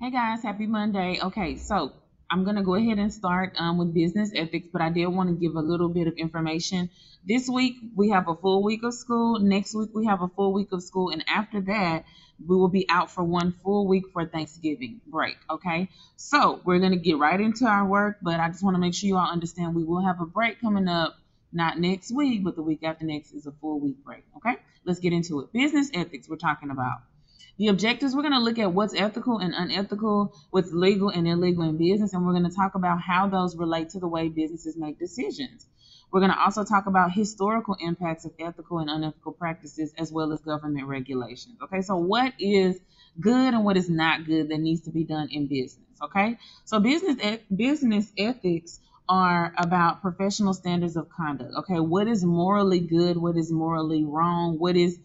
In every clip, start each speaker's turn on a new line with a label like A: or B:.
A: Hey guys, happy Monday. Okay, so I'm gonna go ahead and start with business ethics, but I did want to give a little bit of information. This week we have a full week of school. Next week we have a full week of school, and after that we will be out for one full week for Thanksgiving break. Okay, so we're gonna get right into our work, but I just want to make sure you all understand we will have a break coming up. Not next week, but the week after next is a full week break. Okay, let's get into it. Business ethics we're talking about. The objectives, we're going to look at what's ethical and unethical, what's legal and illegal in business, and we're going to talk about how those relate to the way businesses make decisions. We're going to also talk about historical impacts of ethical and unethical practices as well as government regulations. Okay, so what is good and what is not good that needs to be done in business? Okay, so business ethics are about professional standards of conduct. Okay, what is morally good, what is morally wrong, what is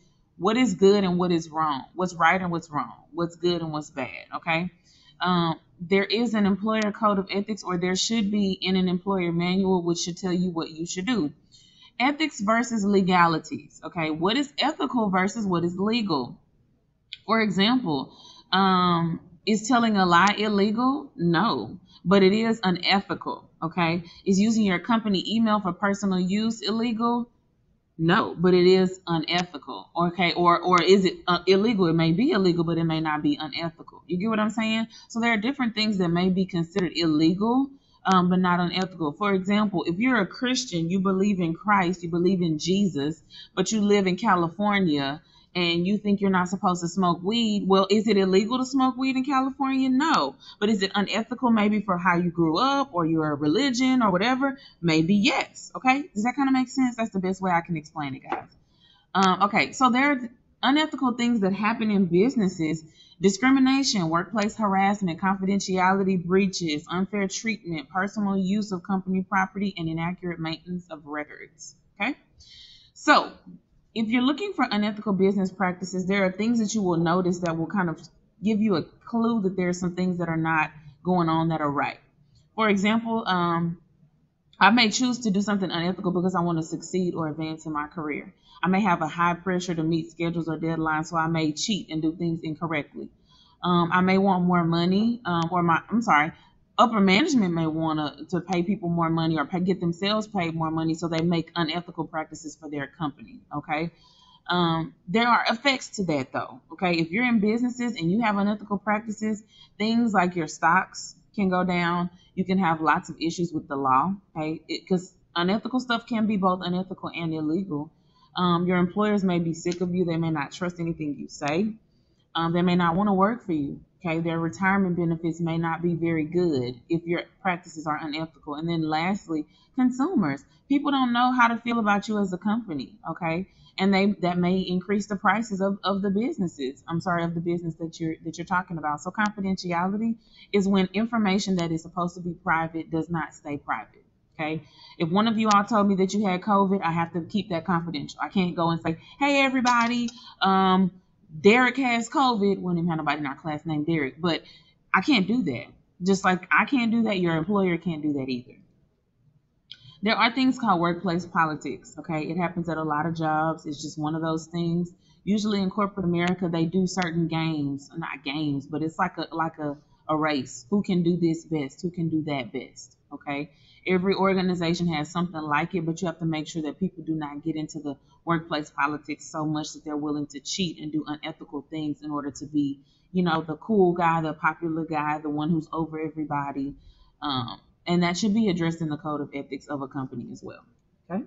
A: good and what is wrong, what's right and what's wrong, what's good and what's bad. Okay, there is an employer code of ethics, or there should be in an employer manual, which should tell you what you should do. Ethics versus legalities. Okay, what is ethical versus what is legal? For example, is telling a lie illegal? No, but it is unethical. Okay, is using your company email for personal use illegal? No, but it is unethical. Okay, or is it illegal? It may be illegal, but it may not be unethical. You get what I'm saying? So there are different things that may be considered illegal, but not unethical. For example, if you're a Christian, you believe in Christ, you believe in Jesus, but you live in California and you think you're not supposed to smoke weed, well, is it illegal to smoke weed in California? No. But is it unethical maybe for how you grew up or your religion or whatever? Maybe yes. Okay. Does that kind of make sense? That's the best way I can explain it, guys. Okay. So there are unethical things that happen in businesses: discrimination, workplace harassment, confidentiality breaches, unfair treatment, personal use of company property, and inaccurate maintenance of records. Okay. So if you're looking for unethical business practices, there are things that you will notice that will kind of give you a clue that there are some things that are not going on that are right. For example, I may choose to do something unethical because I want to succeed or advance in my career. I may have a high pressure to meet schedules or deadlines, so I may cheat and do things incorrectly. I may want more money, I'm sorry, upper management may want to pay people more money or get themselves paid more money, so they make unethical practices for their company. Okay. There are effects to that though. Okay. If you're in businesses and you have unethical practices, things like your stocks can go down. You can have lots of issues with the law. Okay. Because unethical stuff can be both unethical and illegal. Your employers may be sick of you. They may not trust anything you say. They may not want to work for you. Okay, their retirement benefits may not be very good if your practices are unethical. And then lastly, consumers. People don't know how to feel about you as a company. Okay, and that may increase the prices of the businesses. I'm sorry, of the business that you're talking about. So confidentiality is when information that is supposed to be private does not stay private. Okay. If one of you all told me that you had COVID, I have to keep that confidential. I can't go and say, hey, everybody, Derek has COVID. We don't even have nobody in our class named Derek, but I can't do that. Just like I can't do that, your employer can't do that either. There are things called workplace politics. Okay, it happens at a lot of jobs. It's just one of those things. Usually in corporate America, they do certain games, not games, but it's like a race. Who can do this best? Who can do that best? Okay. Every organization has something like it, but you have to make sure that people do not get into the workplace politics so much that they're willing to cheat and do unethical things in order to be, the cool guy, the popular guy, the one who's over everybody. And that should be addressed in the code of ethics of a company as well. Okay.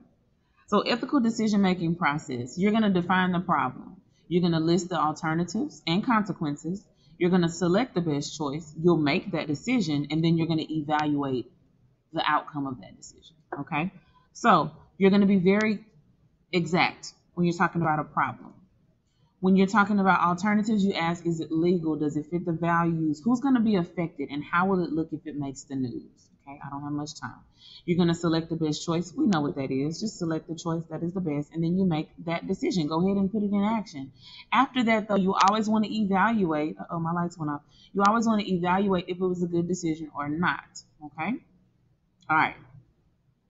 A: So ethical decision making process. You're going to define the problem. You're going to list the alternatives and consequences. You're going to select the best choice. You'll make that decision, and then you're going to evaluate the outcome of that decision. Okay. So you're going to be very exact when you're talking about a problem. When you're talking about alternatives, you ask, is it legal? Does it fit the values? Who's going to be affected? And how will it look if it makes the news? Okay, I don't have much time. You're going to select the best choice. We know what that is. Just select the choice that is the best, and then you make that decision. Go ahead and put it in action. After that, though, you always want to evaluate. Oh, my lights went off. You always want to evaluate if it was a good decision or not. Okay? All right.